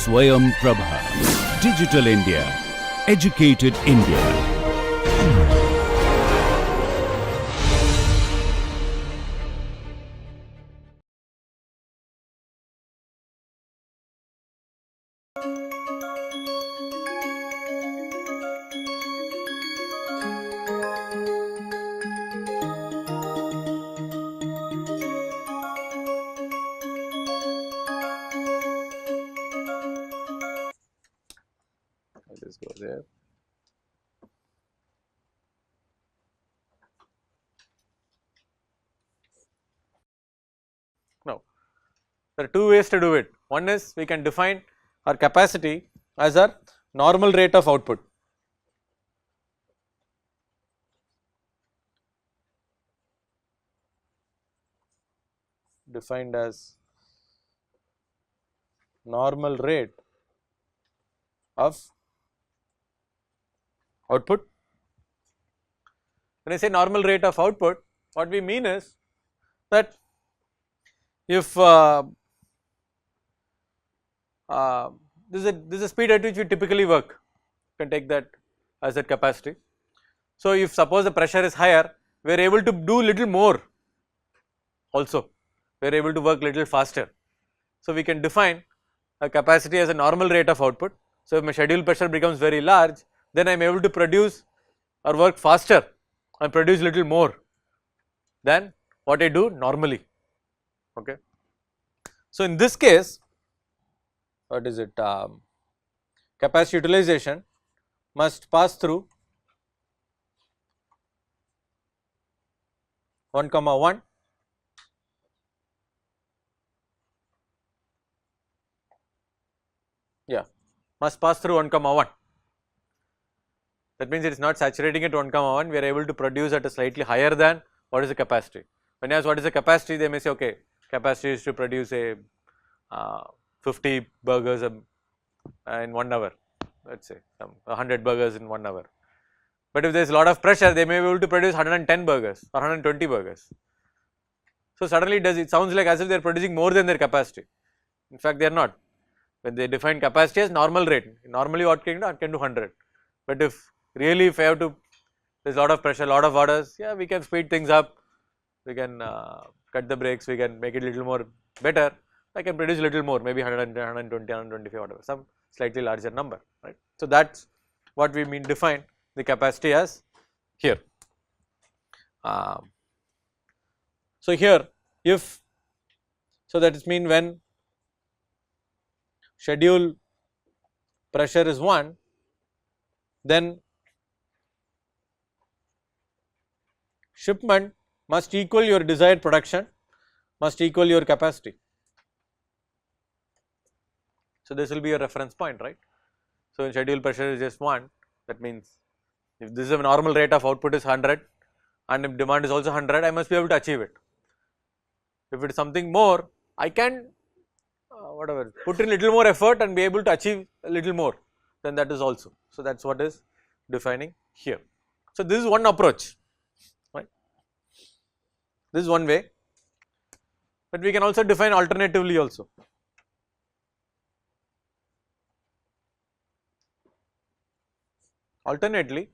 Swayam Prabha. Digital India. Educated India. I'll just go there. Now, there are two ways to do it. One is we can define our capacity as our normal rate of output. Defined as normal rate of output. When I say normal rate of output, what we mean is that if this is a speed at which we typically work, you can take that as a capacity. So, if suppose the pressure is higher, we are able to do little more also, we are able to work little faster. So, we can define a capacity as a normal rate of output. So, if my scheduled pressure becomes very large, then I am able to produce or work faster and produce little more than what I do normally. Okay. So, in this case, what is it? Capacity utilization must pass through 1, 1, must pass through 1, 1. That means it is not saturating at 1, 1, we are able to produce at a slightly higher than what is the capacity. When you ask what is the capacity, they may say, okay, capacity is to produce a 50 burgers in 1 hour, let us say 100 burgers in 1 hour. But if there is a lot of pressure, they may be able to produce 110 burgers or 120 burgers. So, suddenly it sounds like as if they are producing more than their capacity. In fact, they are not. When they define capacity as normal rate, normally what can do? It can do 100. But if really if I have to, there is a lot of pressure, lot of orders, yeah, we can speed things up, we can cut the brakes, we can make it little more better, I can produce little more, maybe 100, 120, 125, whatever, some slightly larger number, right. So, that is what we mean define the capacity as here. So, here if, so that is mean when schedule pressure is 1, then shipment must equal your desired production, must equal your capacity. So, this will be your reference point, right. So, when schedule pressure is just 1, that means if this is a normal rate of output is 100 and if demand is also 100, I must be able to achieve it. If it is something more, I can whatever put in little more effort and be able to achieve a little more, then that is also. So, that is what is defining here. So, this is one approach, right. This is one way, but we can also define alternatively also. Alternately,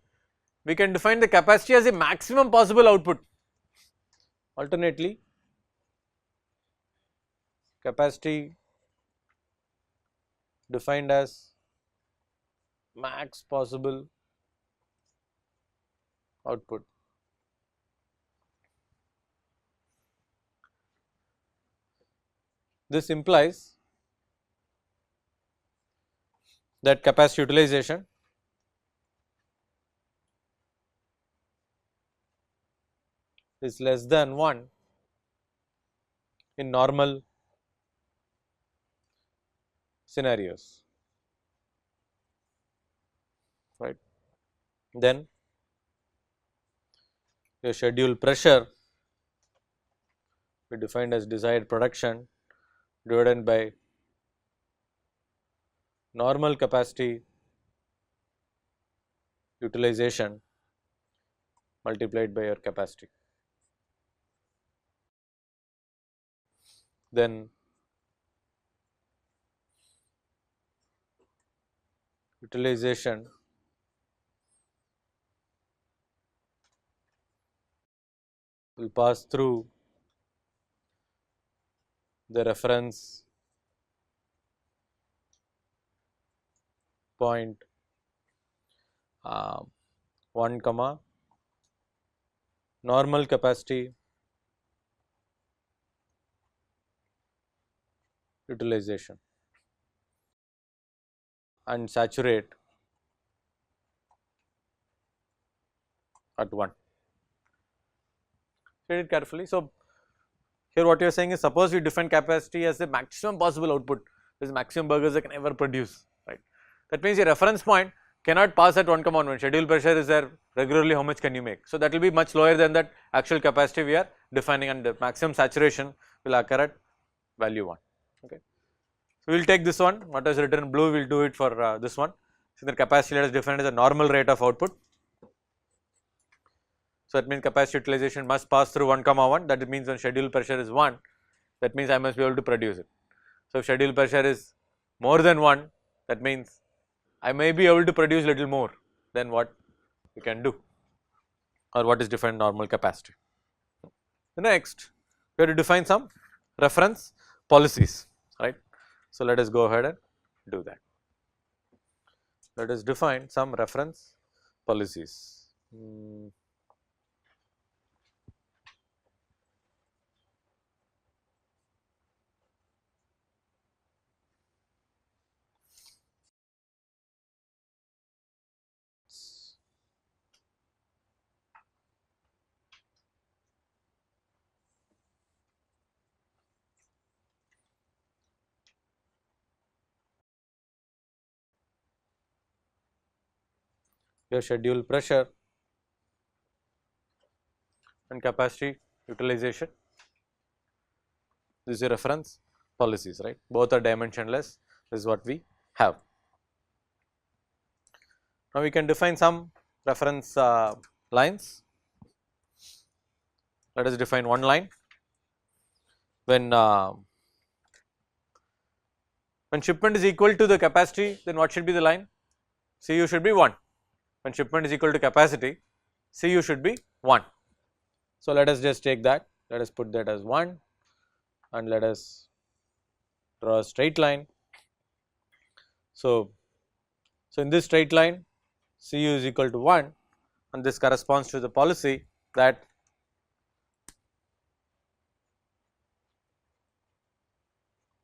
we can define the capacity as a maximum possible output. Alternately, capacity defined as max possible output. This implies that capacity utilization is less than 1 in normal scenarios, right. Then your schedule pressure we defined as desired production divided by normal capacity utilization multiplied by your capacity. Then utilization will pass through the reference point 1 comma normal capacity utilization and saturate at 1. Read it carefully. So, here what you are saying is, suppose we define capacity as the maximum possible output, this is maximum burgers I can ever produce, right. That means your reference point cannot pass at 1 comma 1, when schedule pressure is there regularly, how much can you make? So, that will be much lower than that actual capacity we are defining, and the maximum saturation will occur at value 1. Okay. So, we will take this one, what is written in blue, we will do it for this one. So, the capacity let us define as a normal rate of output. So, that means capacity utilization must pass through 1 comma 1, that means when schedule pressure is 1, that means I must be able to produce it. So, if schedule pressure is more than 1, that means I may be able to produce little more than what we can do, or what is defined normal capacity. The next, we have to define some reference policies, right. So, let us go ahead and do that. Let us define some reference policies. Your schedule pressure and capacity utilization, this is your reference policies, right, both are dimensionless, this is what we have. Now, we can define some reference lines. Let us define one line. When shipment is equal to the capacity, then what should be the line? Cu should be 1. When shipment is equal to capacity, Cu should be 1. So, let us just take that, let us put that as 1, and let us draw a straight line. So, in this straight line, Cu is equal to 1, and this corresponds to the policy that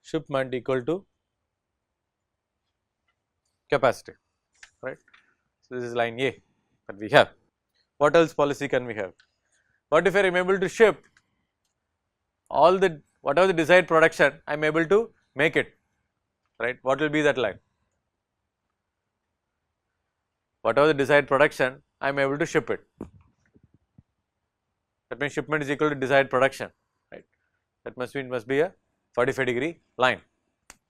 shipment equal to capacity, right. So, this is line A that we have. What else policy can we have? What if I am able to ship all the whatever the desired production, I am able to make it, right. What will be that line? Whatever the desired production, I am able to ship it. That means shipment is equal to desired production, right. That must be a 45-degree line.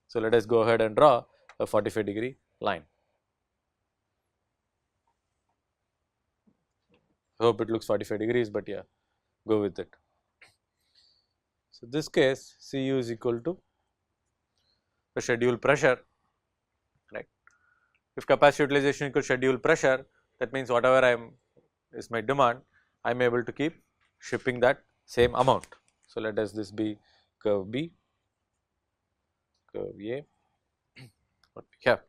So, let us go ahead and draw a 45-degree line. I hope it looks 45 degrees, but yeah, go with it. So, this case Cu is equal to the schedule pressure, right. If capacity utilization equal to schedule pressure, that means whatever is my demand, I am able to keep shipping that same amount. So, let us this be curve B, curve A, what we have.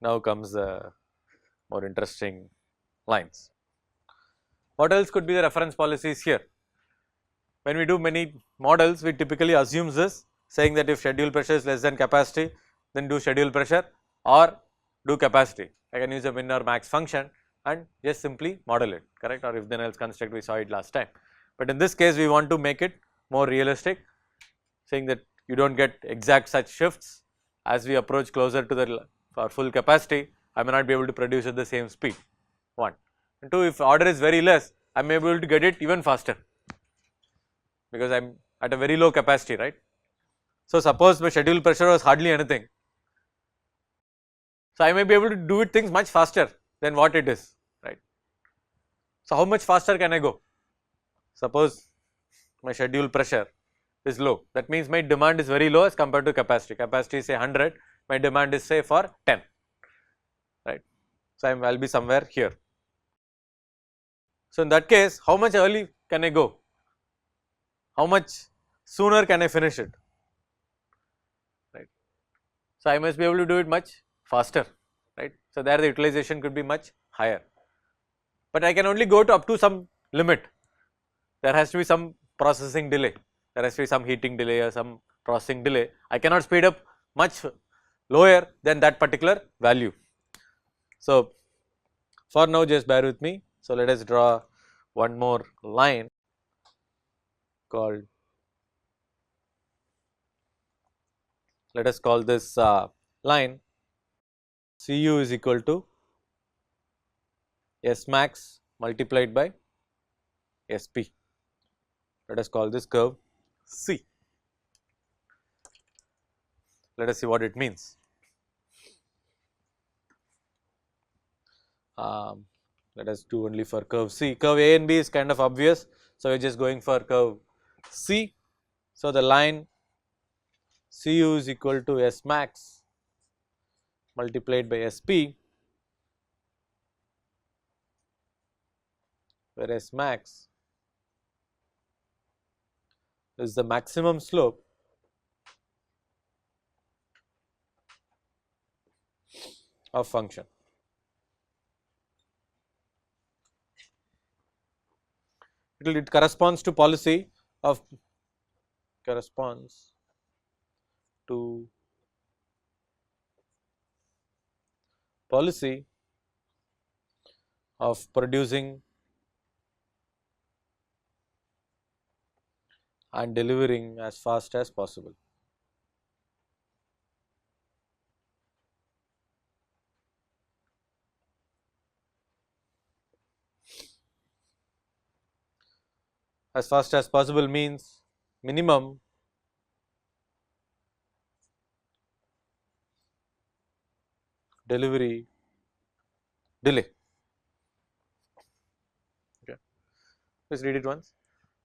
Now comes the more interesting lines. What else could be the reference policies here? When we do many models, we typically assume this, saying that if schedule pressure is less than capacity, then do schedule pressure or do capacity. I can use a min or max function and just simply model it, correct, or if then else construct, we saw it last time. But in this case, we want to make it more realistic, saying that you do not get exact such shifts. As we approach closer to our full capacity, I may not be able to produce at the same speed, 1. And 2, if order is very less, I am able to get it even faster, because I am at a very low capacity, right. So, suppose my schedule pressure was hardly anything, so I may be able to do things much faster than what it is, right. So, how much faster can I go? Suppose my schedule pressure is low, that means my demand is very low as compared to capacity. Capacity is say 100, my demand is say for 10, right. So, I'll be somewhere here. So, in that case, how much early can I go? How much sooner can I finish it, right. So, I must be able to do it much faster, right. So, there the utilization could be much higher, but I can only go to up to some limit. There has to be some processing delay, there has to be some heating delay or some processing delay. I cannot speed up much lower than that particular value. So, for now just bear with me. So, let us draw one more line called, let us call this line Cu is equal to S max multiplied by Sp. Let us call this curve C. Let us see what it means. Let us do only for curve C. Curve A and B is kind of obvious, so we are just going for curve C. So, the line Cu is equal to S max multiplied by Sp, where S max is the maximum slope of function. It corresponds to policy of producing and delivering as fast as possible. As fast as possible means minimum delivery delay. Okay. Just read it once.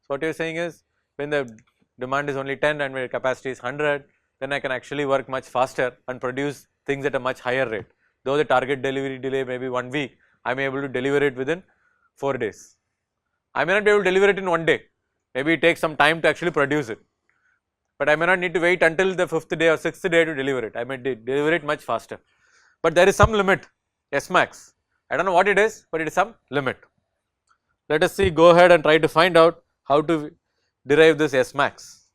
So, what you are saying is, when the demand is only 10 and my capacity is 100, then I can actually work much faster and produce things at a much higher rate. Though the target delivery delay may be 1 week, I am able to deliver it within 4 days. I may not be able to deliver it in 1 day, maybe it takes some time to actually produce it, but I may not need to wait until the 5th day or 6th day to deliver it. I may deliver it much faster, but there is some limit, S max. I do not know what it is, but it is some limit. Let us see, go ahead and try to find out how to derive this S max.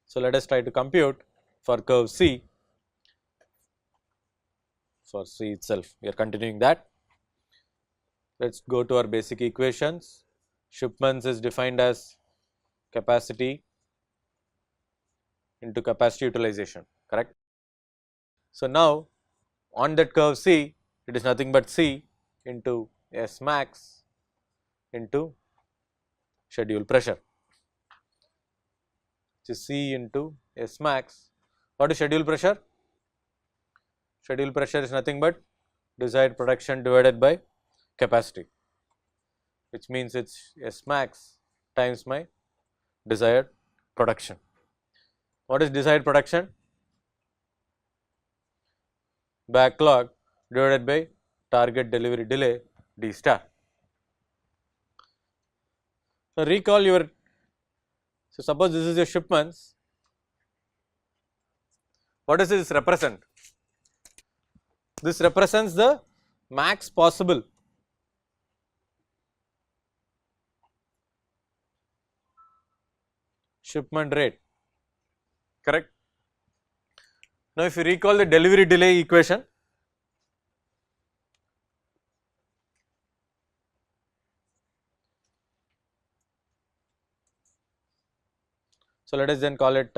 So, let us try to compute for curve C, for C itself, we are continuing that. Let us go to our basic equations. Shipments is defined as capacity into capacity utilization, correct. So, now on that curve C, it is nothing but C into S max into schedule pressure, which is C into S max. What is schedule pressure? Schedule pressure is nothing but desired production divided by capacity, which means it is S max times my desired production. What is desired production? Backlog divided by target delivery delay D star. Now, recall your, so suppose this is your shipments, what does this represent? This represents the max possible shipment rate, correct. Now, if you recall the delivery delay equation, so let us then call it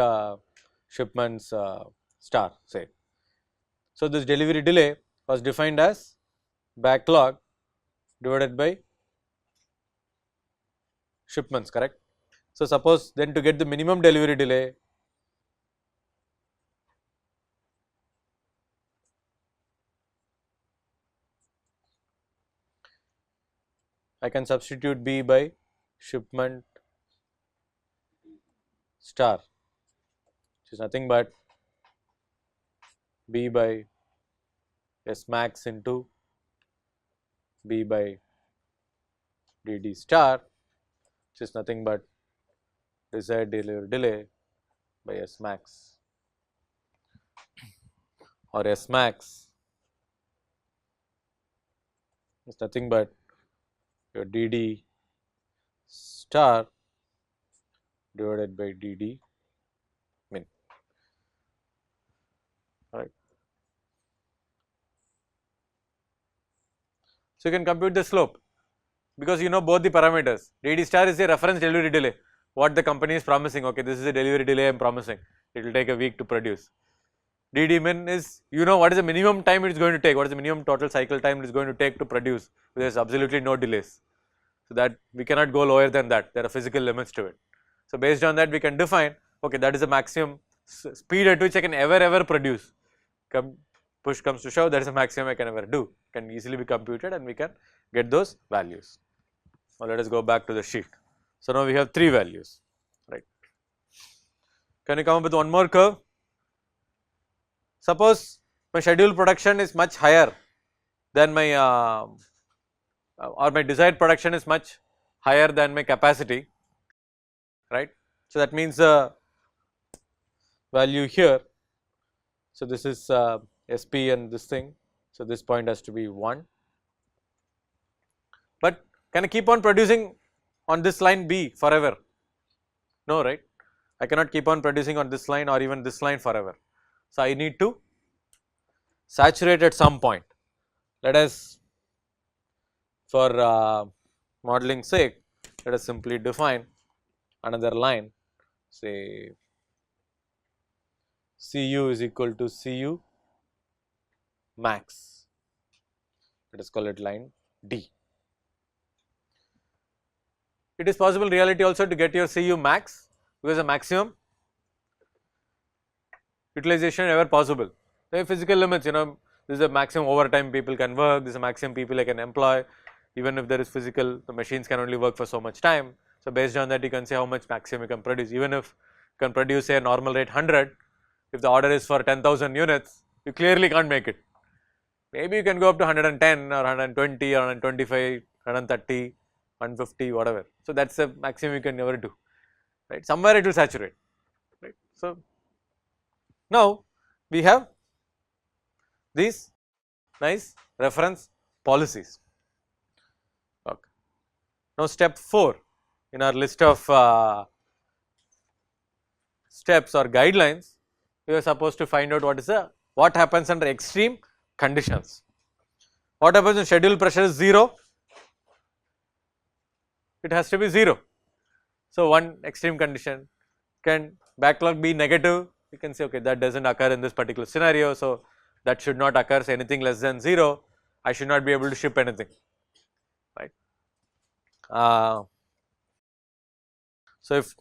shipments star, say. So, this delivery delay was defined as backlog divided by shipments, correct. So, suppose then to get the minimum delivery delay, I can substitute B by shipment star which is nothing but B by S max into B by dd star, which is nothing but desired delay by S max, or S max is nothing but your dd star divided by dd min. Alright. So, you can compute the slope because you know both the parameters. dd star is the reference delivery delay, what the company is promising. Okay, this is the delivery delay I am promising, it will take a week to produce. dd min is, you know what is the minimum time it is going to take, what is the minimum total cycle time it is going to take to produce, there is absolutely no delays. So, that we cannot go lower than that, there are physical limits to it. So, based on that we can define, okay, that is the maximum speed at which I can ever produce. Push comes to shove, that is the maximum I can ever do, can easily be computed and we can get those values. Now, let us go back to the sheet. So, now we have 3 values, right. Can you come up with one more curve? Suppose my scheduled production is much higher than my or my desired production is much higher than my capacity, right. So, that means the value here, so this is SP and this thing, so this point has to be 1, but can I keep on producing on this line B forever? No, right, I cannot keep on producing on this line or even this line forever. So, I need to saturate at some point. Let us, for modeling sake, let us simply define another line, say Cu is equal to Cu max, let us call it line D. It is possible in reality also to get your Cu max, because the maximum utilization ever possible. There are physical limits, you know, this is the maximum overtime people can work, this is the maximum people I can employ, even if there is physical, the machines can only work for so much time. So, based on that you can say how much maximum you can produce, even if you can produce say a normal rate 100, if the order is for 10,000 units, you clearly can't make it. Maybe you can go up to 110 or 120 or 125, 130, 150, whatever. So, that is the maximum you can never do, right, somewhere it will saturate, right. So, now we have these nice reference policies. Okay. Now, step 4 in our list of steps or guidelines, we are supposed to find out what happens under extreme conditions. What happens when schedule pressure is 0? It has to be 0. So, one extreme condition, can backlog be negative? You can say okay, that does not occur in this particular scenario. So, that should not occur, so anything less than 0 I should not be able to ship anything, right. So, if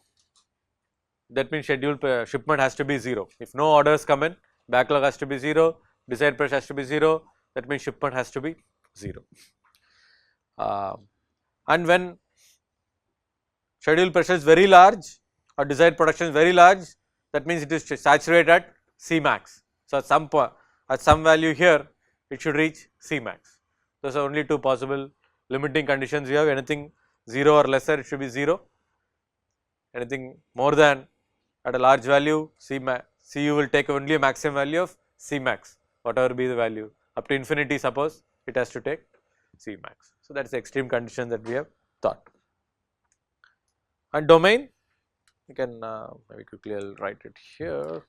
that means scheduled shipment has to be 0, if no orders come in, backlog has to be 0, desired pressure has to be 0, that means shipment has to be 0. And when scheduled pressure is very large or desired production is very large, that means it is saturated at C max. So, at some value here it should reach C max. Those are only 2 possible limiting conditions you have, anything 0 or lesser it should be 0, anything more than at a large value Cu will take only a maximum value of C max, whatever be the value, up to infinity suppose it has to take C max. So, that is the extreme condition that we have thought. And domain, you can maybe quickly I will write it here.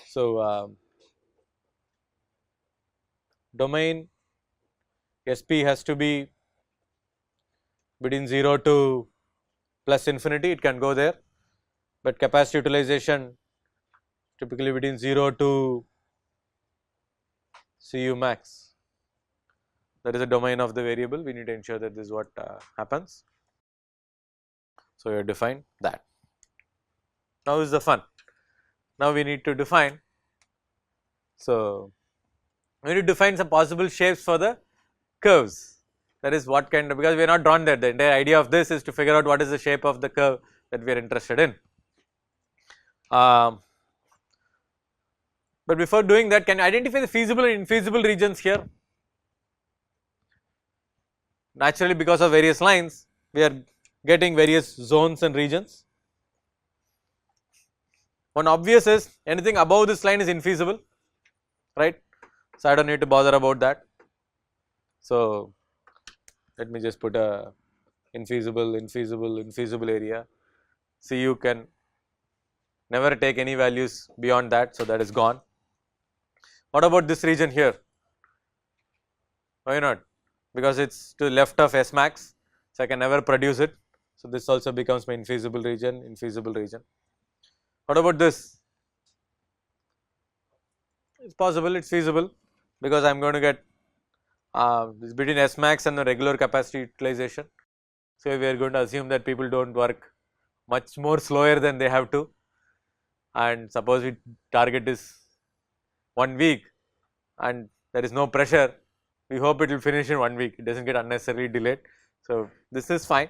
So, domain SP has to be between 0 to plus infinity, it can go there, but capacity utilization typically between 0 to Cu max, that is the domain of the variable, we need to ensure that this is what happens. So, we have defined that. Now is the fun, now we need to define, so we need to define some possible shapes for the curves, That is what kind of, because we are not drawn there. The entire idea of this is to figure out what is the shape of the curve that we are interested in. But before doing that, can you identify the feasible and infeasible regions here? Naturally, because of various lines, we are getting various zones and regions. One obvious is anything above this line is infeasible, right? So I don't need to bother about that. So let me just put a infeasible area. See, you can never take any values beyond that, so that is gone. What about this region here? Why not? Because it's to the left of S max, so I can never produce it. So this also becomes my infeasible region. What about this? It's possible, it's feasible, because I am going to get this between S max and the regular capacity utilization. So we are going to assume that people don't work much more slower than they have to, and suppose we target is 1 week and there is no pressure, we hope it will finish in 1 week, it does not get unnecessarily delayed. So this is fine.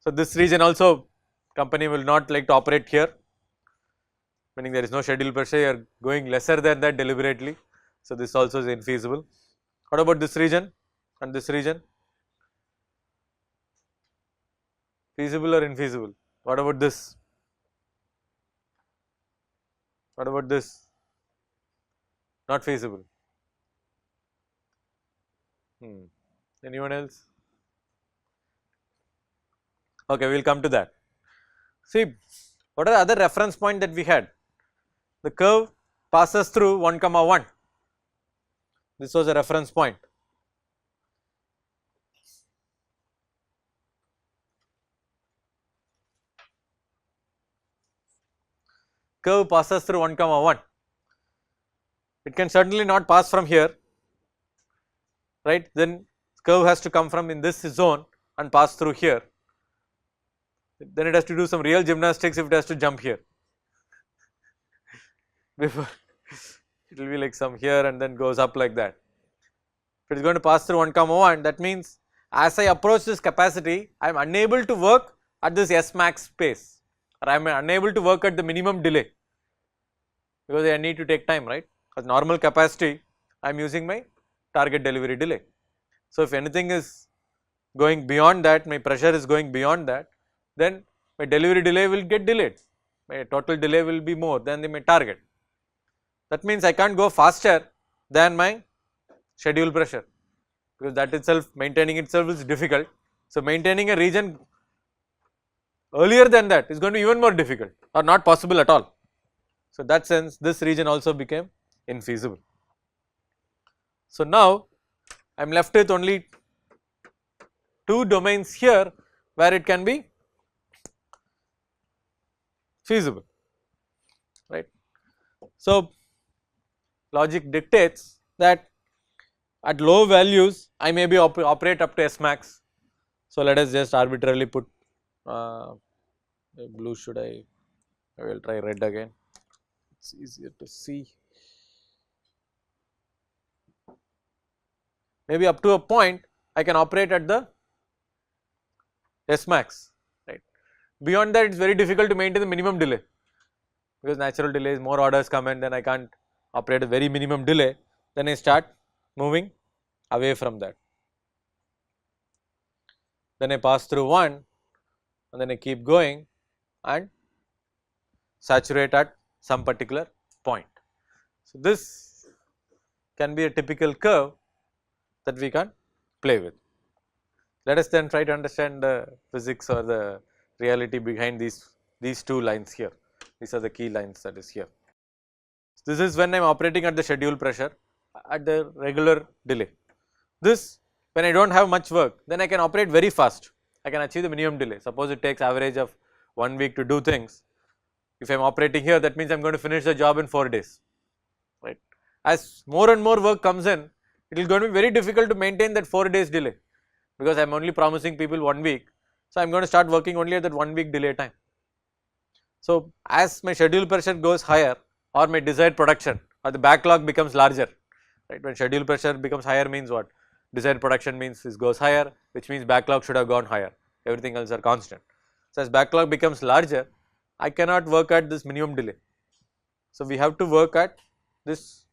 So this region also company will not like to operate here, meaning there is no schedule pressure, you are going lesser than that deliberately. So this also is infeasible. What about this region and this region? Feasible or infeasible? What about this? What about this? Not feasible. Anyone else? Okay, we will come to that. See, what are the other reference point that we had? The curve passes through 1, 1. This was a reference point. Curve passes through 1, 1. It can certainly not pass from here, right? Then curve has to come from in this zone and pass through here. Then it has to do some real gymnastics if it has to jump here. Before it will be like some here and then goes up like that. If it is going to pass through 1, 1, that means as I approach this capacity, I am unable to work at this S max pace, or I am unable to work at the minimum delay, because I need to take time, right? Because normal capacity, I am using my target delivery delay. So if anything is going beyond that, my pressure is going beyond that, then my delivery delay will get delayed. My total delay will be more than my target. That means I can't go faster than my schedule pressure, because that itself, maintaining itself is difficult. So maintaining a region earlier than that is going to be even more difficult or not possible at all. So that sense, this region also became infeasible. So now I am left with only 2 domains here where it can be feasible, right. So logic dictates that at low values I may be operate up to S max. So let us just arbitrarily put blue, I will try red again, it's easier to see. Maybe up to a point I can operate at the S max, right. Beyond that it is very difficult to maintain the minimum delay, because natural delays, more orders come and then I can't operate a very minimum delay, then I start moving away from that. Then I pass through 1 and then I keep going and saturate at some particular point. So this can be a typical curve that we can play with. Let us then try to understand the physics or the reality behind these 2 lines here. These are the key lines that is here. This is when I am operating at the schedule pressure at the regular delay. This, when I do not have much work, then I can operate very fast, I can achieve the minimum delay. Suppose it takes average of 1 week to do things. If I am operating here, that means I am going to finish the job in 4 days, right. As more and more work comes in, it is going to be very difficult to maintain that 4 days delay, because I am only promising people 1 week. So I am going to start working only at that 1 week delay time. So as my schedule pressure goes higher, or my desired production or the backlog becomes larger, right. When schedule pressure becomes higher means what? desired production means this goes higher, which means backlog should have gone higher, everything else are constant. So, as backlog becomes larger, I cannot work at this minimum delay. So, we have to work at this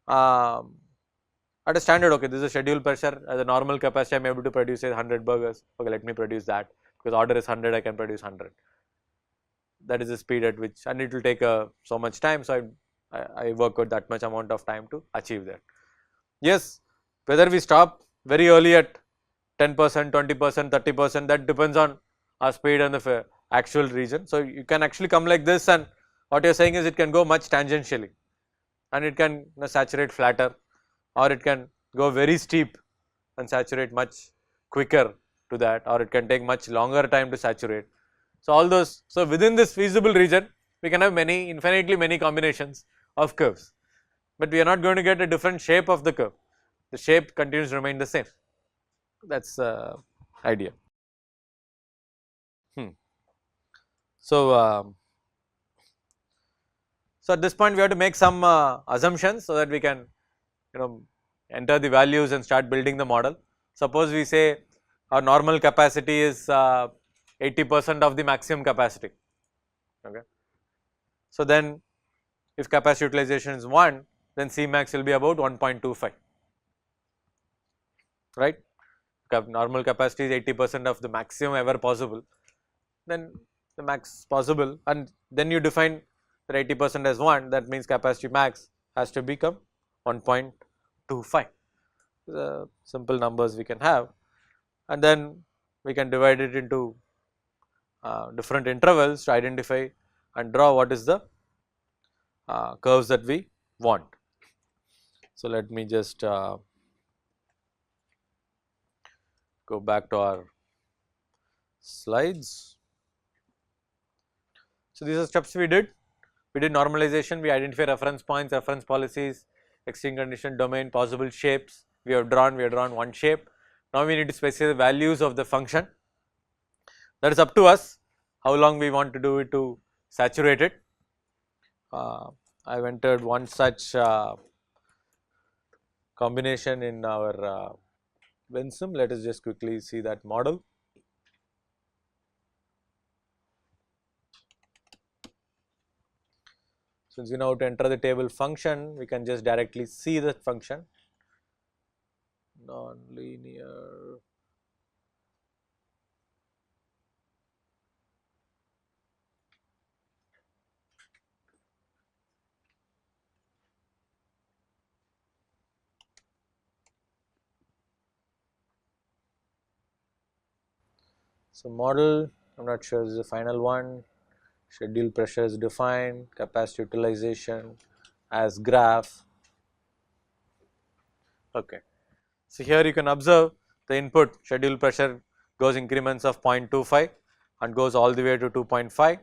at a standard. Okay, this is a schedule pressure, as a normal capacity I am able to produce say 100 burgers, okay, let me produce that, because order is 100, I can produce 100. That is the speed at which, and it will take so much time. So, I work out that much amount of time to achieve that. Yes, whether we stop very early at 10%, 20%, 30%, that depends on our speed and the actual region. So, you can actually come like this, and what you are saying is it can go much tangentially, and it can saturate flatter, or it can go very steep and saturate much quicker to that, or it can take much longer time to saturate. So, all those, so within this feasible region we can have many, infinitely many combinations of curves, but we are not going to get a different shape of the curve, the shape continues to remain the same. That is the idea. So, so at this point we have to make some assumptions so that we can enter the values and start building the model. Suppose we say our normal capacity is 80% of the maximum capacity, okay. So, then if capacity utilization is 1, then C max will be about 1.25, right. Normal capacity is 80% of the maximum ever possible, then the max possible, and then you define that 80% as 1, that means capacity max has to become 1.25. Simple numbers we can have, and then we can divide it into different intervals to identify and draw what is the curves that we want. So, let me just go back to our slides. So, these are steps we did. We did normalization, we identify reference points, reference policies, extreme condition, domain, possible shapes. We have drawn one shape. Now, we need to specify the values of the function. That is up to us, how long we want to do it to saturate it. I have entered one such combination in our Winsum. Let us just quickly see that model. Since we know how to enter the table function, we can just directly see the function, non-linear. So, model, I am not sure this is the final one. Schedule pressure is defined, capacity utilization as graph. Okay. So, here you can observe the input schedule pressure goes increments of 0.25 and goes all the way to 2.5,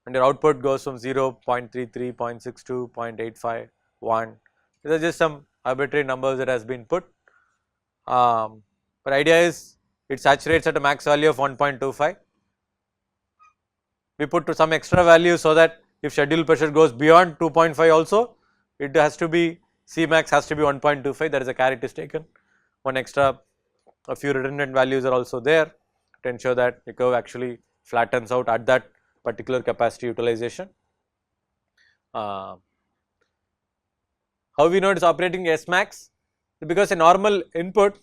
and your output goes from 0, 0.33, 0.62, 0.85, 1. These are just some arbitrary numbers that has been put, but idea is it saturates at a max value of 1.25. We put some extra value so that if schedule pressure goes beyond 2.5 also, it has to be C max has to be 1.25, that is a carrot is taken. One extra, a few redundant values are also there to ensure that the curve actually flattens out at that particular capacity utilization. How we know it is operating S max? Because a normal input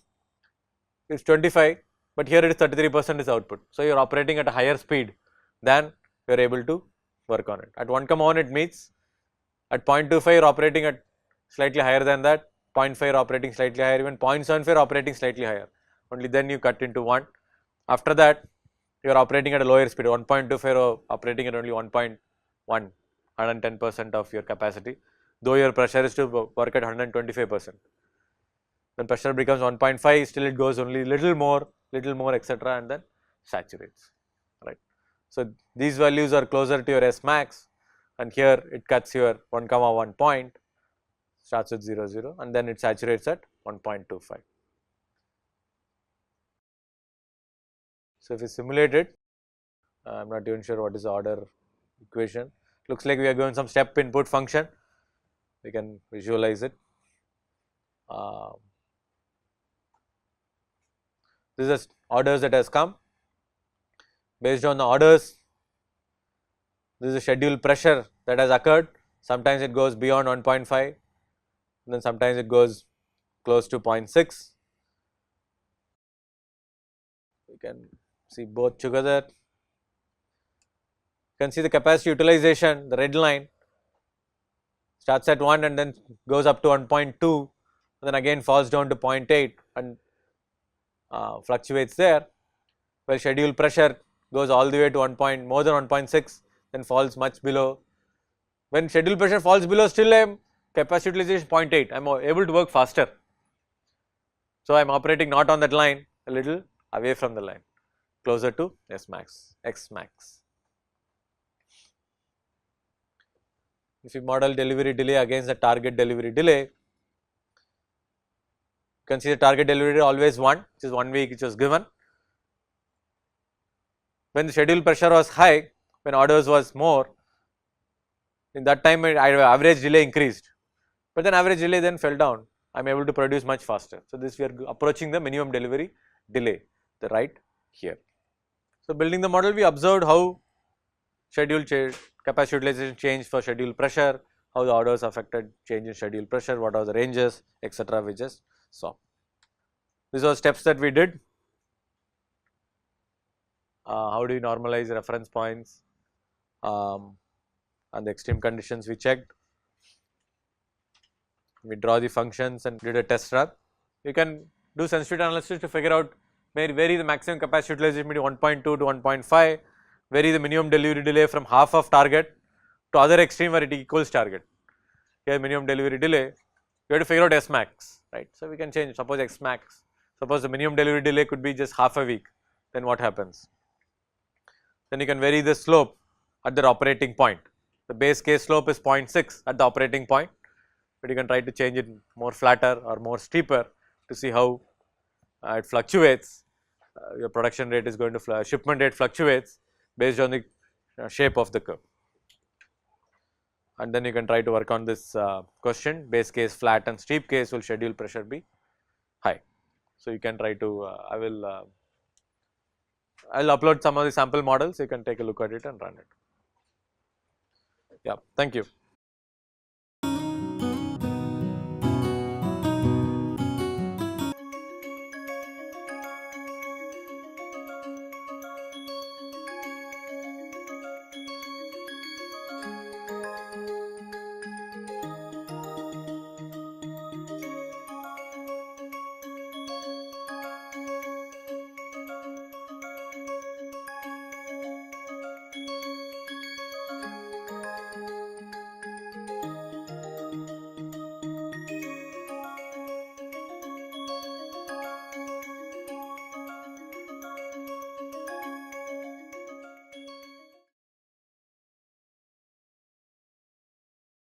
is 25, but here it is 33% is output. So, you are operating at a higher speed than you are able to work on it. At 1,1 it means at 0.25 you are operating at slightly higher than that, 0.5 you are operating slightly higher, even 0.75 you are operating slightly higher, only then you cut into 1. After that you are operating at a lower speed, 1.25 you are operating at only 1.1, 110% of your capacity, though your pressure is to work at 125%. When pressure becomes 1.5, still it goes only little more etc., and then saturates, right. So, these values are closer to your S max, and here it cuts your 1,1 point, starts with 0, 0, and then it saturates at 1.25. So, if we simulate it, I am not even sure what is the order equation. Looks like we are given some step input function, we can visualize it. This is orders that has come. Based on the orders, this is the scheduled pressure that has occurred. Sometimes it goes beyond 1.5, then sometimes it goes close to 0.6. You can see both together. You can see the capacity utilization, the red line starts at 1 and then goes up to 1.2, then again falls down to 0.8 and fluctuates there, while scheduled pressure goes all the way to more than 1.6, then falls much below. When scheduled pressure falls below, still I am capacity utilization 0.8, I am able to work faster. So I am operating not on that line, a little away from the line, closer to S max, X max. If you model delivery delay against the target delivery delay, you can see the target delivery delay always 1, which is 1 week which was given. When the scheduled pressure was high, when orders was more, in that time average delay increased, but then average delay then fell down. I am able to produce much faster. So, this we are approaching the minimum delivery delay, the right here. So, building the model, we observed how schedule capacity utilization changed for scheduled pressure, how the orders affected change in scheduled pressure, what are the ranges, etc. we just saw. These are steps that we did. How do you normalize reference points, and the extreme conditions we checked. We draw the functions and did a test run. You can do sensitivity analysis to figure out vary the maximum capacity utilization between 1.2 to 1.5, vary the minimum delivery delay from half of target to other extreme where it equals target. Here minimum delivery delay, you have to figure out S max, right. So, we can change, suppose X max, suppose the minimum delivery delay could be just half a week, then what happens? Then you can vary the slope at their operating point. The base case slope is 0.6 at the operating point, but you can try to change it more flatter or more steeper to see how it fluctuates. Your production rate is going to shipment rate fluctuates based on the shape of the curve, and then you can try to work on this question. Base case flat and steep case will schedule pressure be high. So, you can try to I will upload some of the sample models, you can take a look at it and run it. Yeah, thank you.